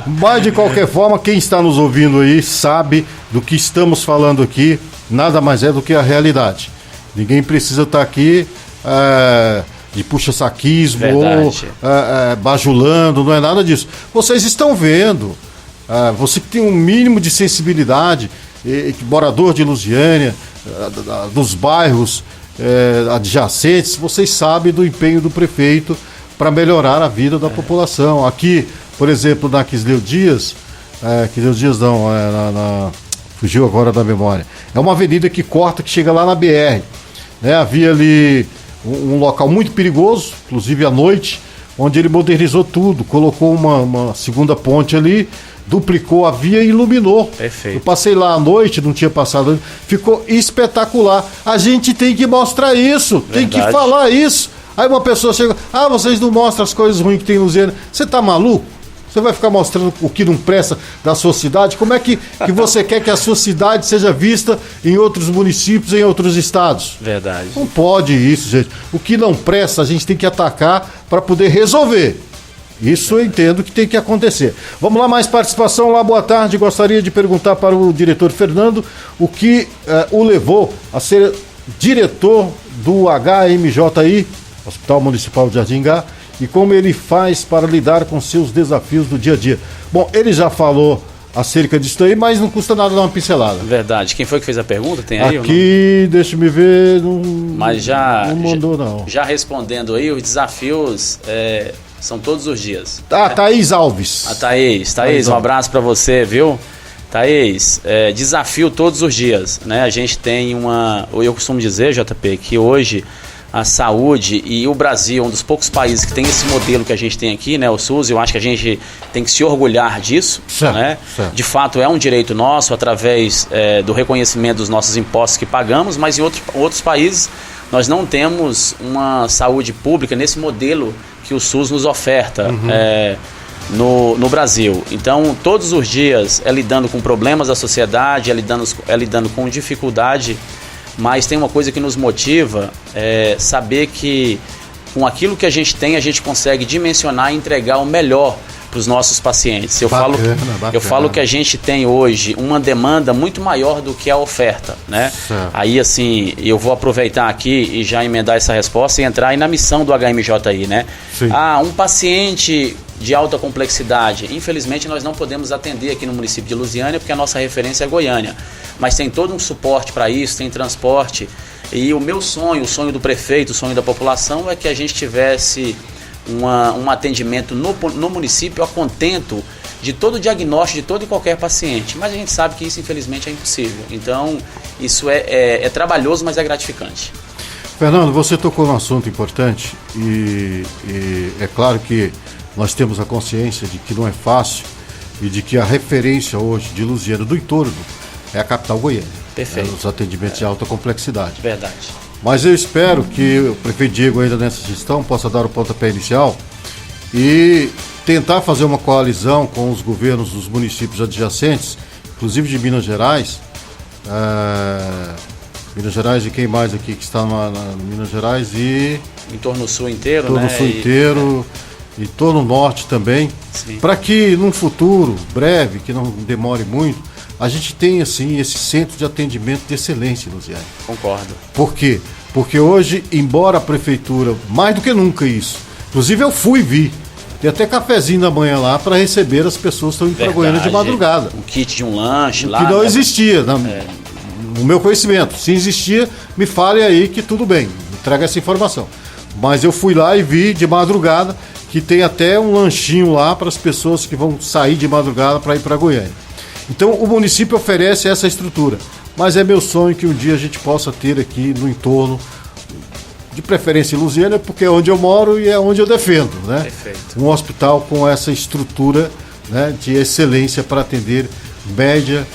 Mas, de qualquer forma, quem está nos ouvindo aí sabe do que estamos falando aqui, nada mais é do que a realidade. Ninguém precisa estar aqui de puxa-saquismo ou bajulando, não é nada disso. Vocês estão vendo, você que tem um mínimo de sensibilidade, morador de Lusiânia, dos bairros adjacentes, vocês sabem do empenho do prefeito para melhorar a vida da população. Aqui, por exemplo, na Quisleu Dias, fugiu agora da memória, é uma avenida que corta, que chega lá na BR, né? Havia ali um local muito perigoso, inclusive à noite, onde ele modernizou tudo, colocou uma segunda ponte ali, duplicou a via e iluminou. Perfeito. Eu passei lá à noite, não tinha passado, ficou espetacular. A gente tem que mostrar isso, tem que falar isso. Aí uma pessoa chega, vocês não mostram as coisas ruins que tem no Lusiânia. Você tá maluco? Você vai ficar mostrando o que não presta da sua cidade? Como é que você quer que a sua cidade seja vista em outros municípios, em outros estados? Verdade. Não pode isso, gente. O que não presta, a gente tem que atacar para poder resolver. Isso eu entendo que tem que acontecer. Vamos lá, mais participação lá, boa tarde. Gostaria de perguntar para o diretor Fernando o que o levou a ser diretor do HMJI, Hospital Municipal de Jardingá, e como ele faz para lidar com seus desafios do dia a dia. Bom, ele já falou acerca disso aí, mas não custa nada dar uma pincelada. Verdade. Quem foi que fez a pergunta? Tem aí? Aqui, deixa eu ver, mas não mandou não. Já respondendo aí, os desafios são todos os dias. Thaís Alves. Thaís, um abraço para você, viu? Thaís, desafio todos os dias, né? A gente tem eu costumo dizer, JP, que hoje a saúde e o Brasil é um dos poucos países que tem esse modelo que a gente tem aqui, né? O SUS, eu acho que a gente tem que se orgulhar disso, certo, né? Certo. De fato é um direito nosso através do reconhecimento dos nossos impostos que pagamos, mas em outros países nós não temos uma saúde pública nesse modelo que o SUS nos oferta no Brasil. Então, todos os dias é lidando com problemas da sociedade, é lidando com dificuldade, mas tem uma coisa que nos motiva, saber que com aquilo que a gente tem, a gente consegue dimensionar e entregar o melhor para os nossos pacientes. Eu falo que a gente tem hoje uma demanda muito maior do que a oferta, né? Certo. Aí, assim, eu vou aproveitar aqui e já emendar essa resposta e entrar aí na missão do HMJI, né? Sim. Um paciente de alta complexidade, infelizmente nós não podemos atender aqui no município de Lusiânia porque a nossa referência é Goiânia, mas tem todo um suporte para isso, tem transporte, e o meu sonho, o sonho do prefeito, o sonho da população é que a gente tivesse um atendimento no município a contento de todo o diagnóstico de todo e qualquer paciente, mas a gente sabe que isso infelizmente é impossível. Então isso é trabalhoso, mas é gratificante. Fernando, você tocou num assunto importante e é claro que nós temos a consciência de que não é fácil e de que a referência hoje de Lusiânia, do entorno, é a capital Goiânia. Perfeito. Os atendimentos de alta complexidade. Verdade. Mas eu espero que o prefeito Diego, ainda nessa gestão, possa dar o pontapé inicial e tentar fazer uma coalizão com os governos dos municípios adjacentes, inclusive de Minas Gerais. Minas Gerais e quem mais aqui que está na Minas Gerais e... Em torno do sul inteiro, todo né? o sul inteiro e todo o norte também. Para que num futuro breve, que não demore muito, a gente tenha assim esse centro de atendimento de excelência em Lusiânia. Concordo. Por quê? Porque hoje, embora a prefeitura, mais do que nunca isso, inclusive eu fui e vi, tem até cafezinho da manhã lá para receber as pessoas que estão indo para Goiânia de madrugada. Um kit de um lanche lá. Que não existia, no meu conhecimento. Se existia, me fale aí que tudo bem, me traga essa informação. Mas eu fui lá e vi de madrugada que tem até um lanchinho lá para as pessoas que vão sair de madrugada para ir para Goiânia. Então o município oferece essa estrutura, mas é meu sonho que um dia a gente possa ter aqui no entorno, de preferência em Lusiânia, porque é onde eu moro e é onde eu defendo, né? Perfeito. Um hospital com essa estrutura, né, de excelência para atender média,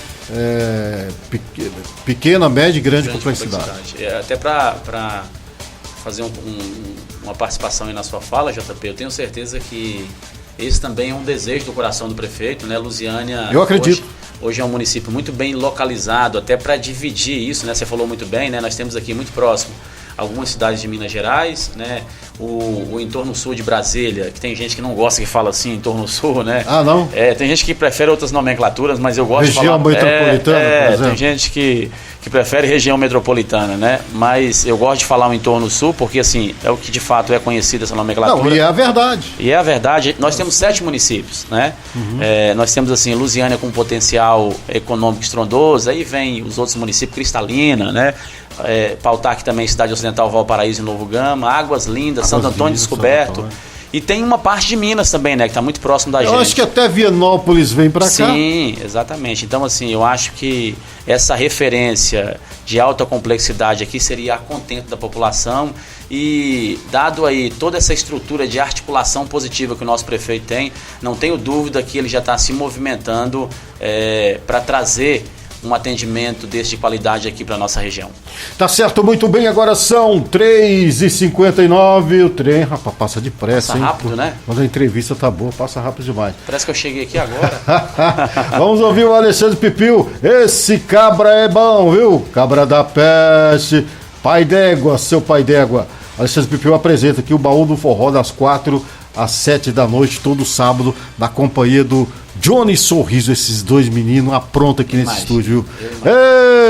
pequena, média e grande complexidade. Até para fazer uma participação aí na sua fala, JP, eu tenho certeza que esse também é um desejo do coração do prefeito, né? Lusiânia, eu acredito. Hoje é um município muito bem localizado, até para dividir isso, né? Você falou muito bem, né? Nós temos aqui muito próximo algumas cidades de Minas Gerais, né? O entorno sul de Brasília, que tem gente que não gosta que fala assim, entorno sul, né? Não? Tem gente que prefere outras nomenclaturas, mas eu gosto região de falar... metropolitana, por exemplo. Tem gente que prefere região metropolitana, né? Mas eu gosto de falar o entorno sul, porque assim, é o que de fato é conhecido essa nomenclatura. Não, e é a verdade. E é a verdade. Nós temos 7 municípios, né? Nós temos assim, Lusiânia com potencial econômico estrondoso, aí vem os outros municípios, Cristalina, né? Pautaque também, Cidade Ocidental, Valparaíso e Novo Gama, Águas Lindas, Santo Antônio Descoberto. E tem uma parte de Minas também, né? Que está muito próximo da gente. Eu acho que até Vianópolis vem para cá. Sim, exatamente. Então, assim, eu acho que essa referência de alta complexidade aqui seria a contento da população e, dado aí toda essa estrutura de articulação positiva que o nosso prefeito tem, não tenho dúvida que ele já está se movimentando para trazer um atendimento desse de qualidade aqui para nossa região. Tá certo, muito bem, agora são 3h59, o trem, rapaz, passa depressa, Passa hein? rápido, né? Quando a entrevista tá boa, passa rápido demais. Parece que eu cheguei aqui agora. Vamos ouvir o Alexandre Pipil, esse cabra é bom, viu? Cabra da peste, pai d'égua, seu pai d'égua. Alexandre Pipil apresenta aqui o Baú do Forró das 4 às 7 da noite, todo sábado, na companhia do Johnny Sorriso, esses dois meninos aprontam aqui nesse estúdio, viu?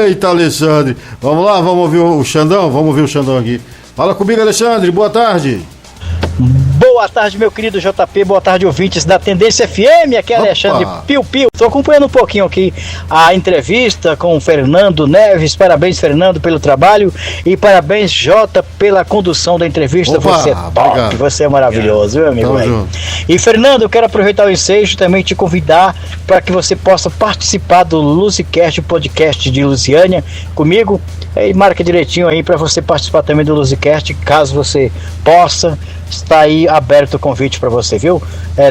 Eita, Alexandre, vamos lá, vamos ouvir o Xandão, vamos ouvir o Xandão aqui. Fala comigo, Alexandre, boa tarde. Boa tarde, meu querido JP, boa tarde, ouvintes da Tendência FM, aqui é Alexandre Piu. Estou acompanhando um pouquinho aqui a entrevista com o Fernando Neves. Parabéns, Fernando, pelo trabalho e parabéns, Jota, pela condução da entrevista. Opa, você é top, obrigado. você é maravilhoso, meu amigo. Junto. E Fernando, eu quero aproveitar o ensejo e também te convidar para que você possa participar do Luzicast, o podcast de Lusiânia, comigo. E marca direitinho aí para você participar também do Luzicast, caso você possa. Está aí aberto o convite para você, viu?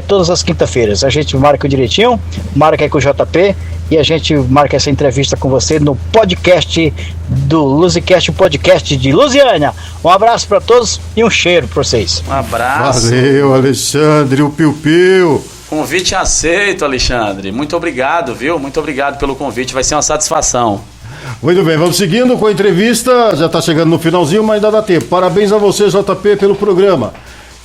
Todas as quinta-feiras a gente marca direitinho, marca aí com o JP e a gente marca essa entrevista com você no podcast do Luzicast, o podcast de Lusiânia. Um abraço para todos e um cheiro para vocês. Um abraço. Valeu, Alexandre, o Piu. Convite aceito, Alexandre. Muito obrigado, viu? Muito obrigado pelo convite, vai ser uma satisfação. Muito bem, vamos seguindo com a entrevista, já está chegando no finalzinho, mas ainda dá tempo. Parabéns a você, JP, pelo programa.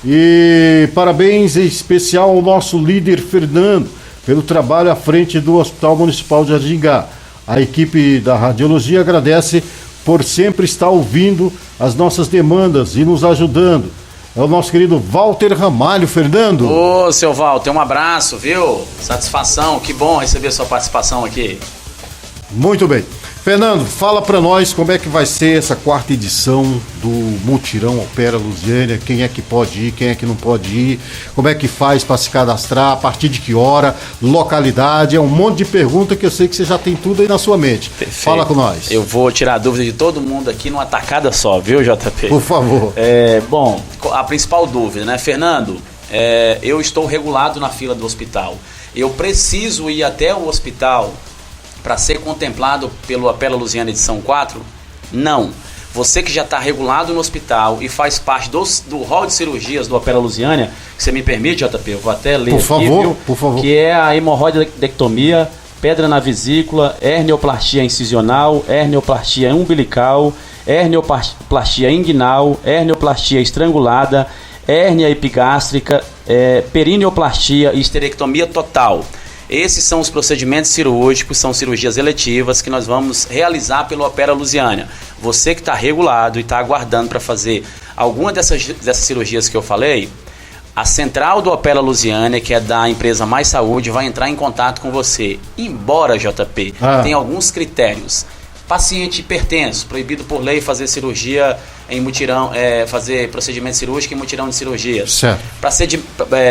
E parabéns em especial ao nosso líder Fernando, pelo trabalho à frente do Hospital Municipal de Jardingá. A equipe da Radiologia agradece por sempre estar ouvindo as nossas demandas e nos ajudando. É o nosso querido Walter Ramalho, Fernando. Ô, seu Walter, um abraço, viu? Satisfação, que bom receber sua participação aqui. Muito bem. Fernando, fala pra nós como é que vai ser essa 4ª edição do Mutirão Opera Lusiânia, quem é que pode ir, quem é que não pode ir, como é que faz para se cadastrar, a partir de que hora, localidade, é um monte de pergunta que eu sei que você já tem tudo aí na sua mente. Perfeito. Fala com nós. Eu vou tirar a dúvida de todo mundo aqui numa tacada só, viu, JP? Por favor. Bom, a principal dúvida, né, Fernando? Eu estou regulado na fila do hospital. Eu preciso ir até o hospital para ser contemplado pelo Opera Lusiânia edição 4? Não. Você que já está regulado no hospital e faz parte do hall de cirurgias do Opera Lusiânia, que você me permite, JP, eu vou até ler por favor, viu? Por favor. Que é a hemorroidectomia, pedra na vesícula, hernioplastia incisional, hernioplastia umbilical, hernioplastia inguinal, hernioplastia estrangulada, hérnia epigástrica, perineoplastia e esterectomia total. Esses são os procedimentos cirúrgicos, são cirurgias eletivas que nós vamos realizar pelo Opera Lusiânia. Você que está regulado e está aguardando para fazer alguma dessas cirurgias que eu falei, a central do Opera Lusiânia, que é da empresa Mais Saúde, vai entrar em contato com você. Embora, JP, tem alguns critérios. Paciente hipertenso, proibido por lei fazer cirurgia em mutirão, fazer procedimento cirúrgico em mutirão de cirurgias. Certo.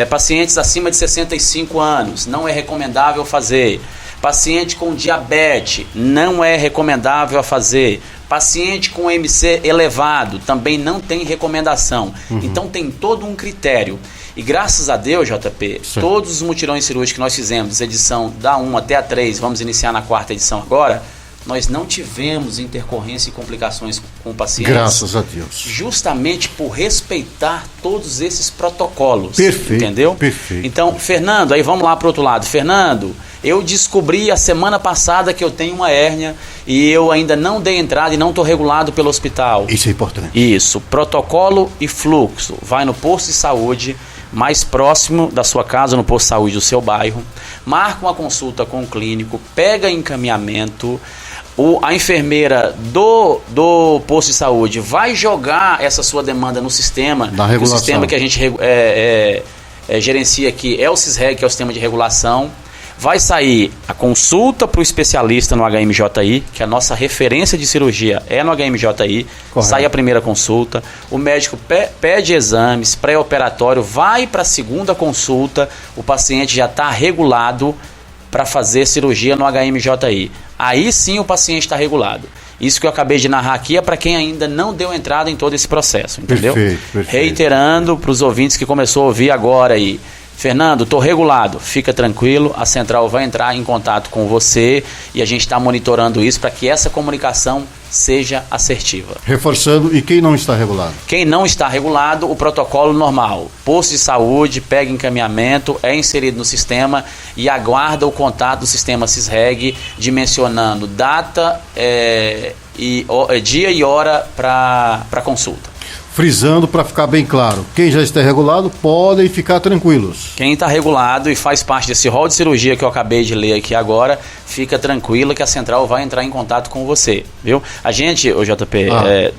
Pacientes acima de 65 anos, não é recomendável fazer. Paciente com diabetes, não é recomendável fazer. Paciente com MC elevado, também não tem recomendação. Então tem todo um critério. E graças a Deus, JP, Sim. todos os mutirões cirúrgicos que nós fizemos, edição da 1 até a 3, vamos iniciar na 4ª edição agora, nós não tivemos intercorrência e complicações com pacientes. Graças a Deus. Justamente por respeitar todos esses protocolos. Perfeito. Entendeu? Perfeito. Então, Fernando, aí vamos lá para o outro lado. Fernando, eu descobri a semana passada que eu tenho uma hérnia e eu ainda não dei entrada e não estou regulado pelo hospital. Isso é importante. Isso. Protocolo e fluxo. Vai no posto de saúde mais próximo da sua casa, no posto de saúde do seu bairro. Marca uma consulta com o clínico, pega encaminhamento. A enfermeira do posto de saúde vai jogar essa sua demanda no sistema. O sistema que a gente gerencia aqui é o SISREG, que é o sistema de regulação. Vai sair a consulta para o especialista no HMJI, que a nossa referência de cirurgia é no HMJI. Correto. Sai a primeira consulta, o médico pede exames, pré-operatório, vai para a segunda consulta, o paciente já está regulado para fazer cirurgia no HMJI. Aí sim o paciente está regulado. Isso que eu acabei de narrar aqui é para quem ainda não deu entrada em todo esse processo, entendeu? Perfeito. Reiterando para os ouvintes que começou a ouvir agora aí, Fernando, estou regulado, fica tranquilo, a central vai entrar em contato com você e a gente está monitorando isso para que essa comunicação seja assertiva. Reforçando, e quem não está regulado? Quem não está regulado, o protocolo normal. Posto de saúde, pega encaminhamento, é inserido no sistema e aguarda o contato do sistema SISREG, dimensionando data, dia e hora para consulta. Frisando para ficar bem claro, quem já está regulado podem ficar tranquilos. Quem está regulado e faz parte desse rol de cirurgia que eu acabei de ler aqui agora, fica tranquilo que a central vai entrar em contato com você, viu? A gente, o JP,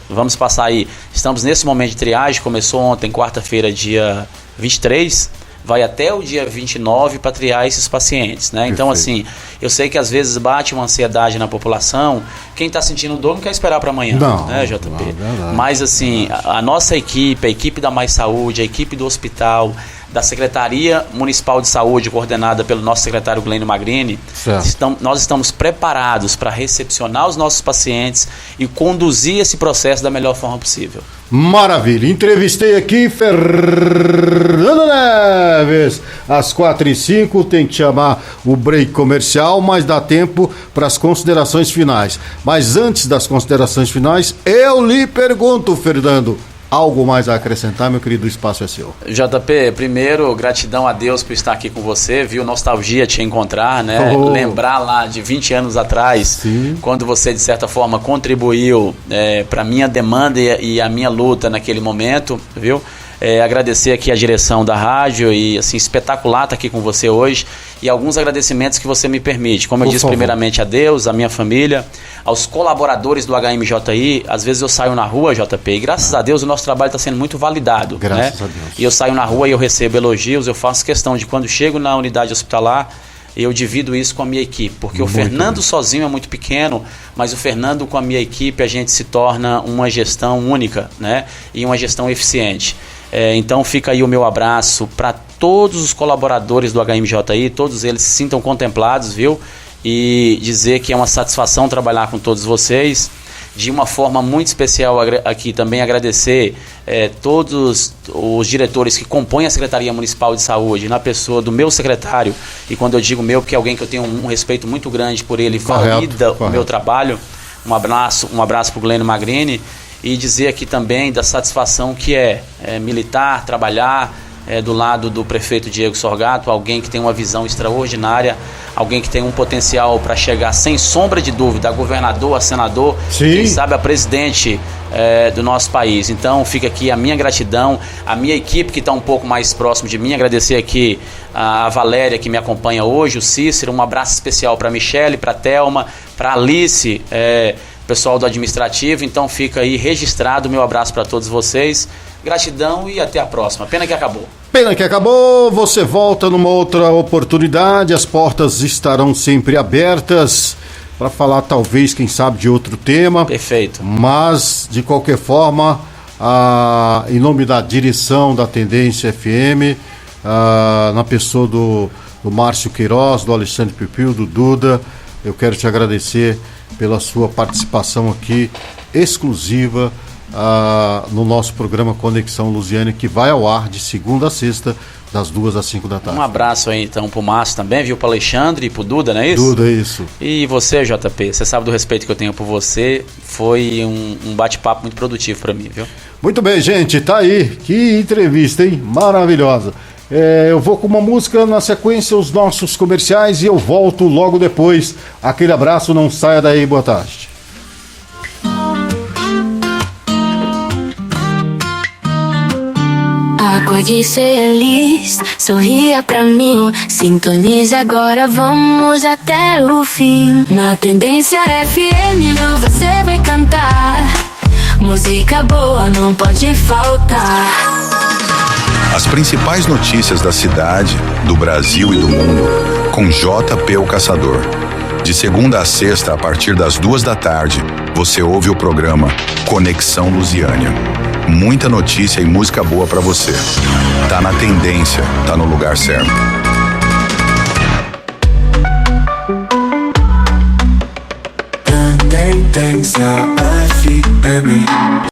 vamos passar aí, estamos nesse momento de triagem, começou ontem, quarta-feira, dia 23, vai até o dia 29 para triar esses pacientes, né? Então, assim, eu sei que às vezes bate uma ansiedade na população, quem está sentindo dor não quer esperar para amanhã, né, JP? Não, mas, assim, a nossa equipe, a equipe da Mais Saúde, a equipe do hospital, da Secretaria Municipal de Saúde, coordenada pelo nosso secretário Glênio Magrini, nós estamos preparados para recepcionar os nossos pacientes e conduzir esse processo da melhor forma possível. Maravilha, entrevistei aqui Fernando Neves, às 4h05, tem que chamar o break comercial, mas dá tempo para as considerações finais. Mas antes das considerações finais, eu lhe pergunto, Fernando, algo mais a acrescentar, meu querido? O espaço é seu. JP, primeiro, gratidão a Deus por estar aqui com você, viu? Nostalgia te encontrar, né? Lembrar lá de 20 anos atrás, quando você, de certa forma, contribuiu para a minha demanda e a minha luta naquele momento, viu? Agradecer aqui a direção da rádio e, assim, espetacular estar aqui com você hoje e alguns agradecimentos que você me permite. Como eu disse, primeiramente a Deus, a minha família, aos colaboradores do HMJI. Às vezes eu saio na rua, JP, e graças a Deus o nosso trabalho está sendo muito validado. Graças a Deus. E eu saio na rua e eu recebo elogios, eu faço questão de, quando chego na unidade hospitalar, eu divido isso com a minha equipe, porque o Fernando sozinho é muito pequeno, mas o Fernando com a minha equipe, a gente se torna uma gestão única, né? E uma gestão eficiente. Então fica aí o meu abraço para todos os colaboradores do HMJI, todos eles se sintam contemplados, viu? E dizer que é uma satisfação trabalhar com todos vocês. De uma forma muito especial aqui também agradecer todos os diretores que compõem a Secretaria Municipal de Saúde, na pessoa do meu secretário, e quando eu digo meu, porque é alguém que eu tenho um respeito muito grande por ele, valida o meu trabalho. Um abraço para o Glênio Magrini, e dizer aqui também da satisfação que é militar, trabalhar do lado do prefeito Diego Sorgato, alguém que tem uma visão extraordinária, alguém que tem um potencial para chegar sem sombra de dúvida a governador, a senador, quem sabe a presidente do nosso país. Então fica aqui a minha gratidão, a minha equipe que está um pouco mais próximo de mim, agradecer aqui a Valéria que me acompanha hoje, o Cícero, um abraço especial para a Michele, para a Thelma, para a Alice, pessoal do administrativo. Então fica aí registrado o meu abraço para todos vocês, gratidão e até a próxima. Pena que acabou. Pena que acabou, você volta numa outra oportunidade, as portas estarão sempre abertas para falar talvez, quem sabe, de outro tema. Perfeito. Mas, de qualquer forma, em nome da direção da Tendência FM, na pessoa do Márcio Queiroz, do Alexandre Pipil, do Duda, eu quero te agradecer pela sua participação aqui, exclusiva, no nosso programa Conexão Lusiânia, que vai ao ar de segunda a sexta, das 2 às 5 da tarde. Um abraço aí então pro Márcio também, viu? Pro Alexandre e pro Duda, não é isso? Duda, isso. E você, JP, você sabe do respeito que eu tenho por você, foi um bate-papo muito produtivo para mim, viu? Muito bem, gente, tá aí, que entrevista, hein? Maravilhosa. Eu vou com uma música, na sequência os nossos comerciais, e eu volto logo depois. Aquele abraço, não saia daí, boa tarde. Acorde feliz, sorria pra mim, sintonize agora, vamos até o fim. Na Tendência FM você vai cantar, música boa não pode faltar. As principais notícias da cidade, do Brasil e do mundo, com JP o Caçador. De segunda a sexta, a partir das 2 da tarde, você ouve o programa Conexão Lusiânia. Muita notícia e música boa pra você. Tá na Tendência, tá no lugar certo. Tendência FM.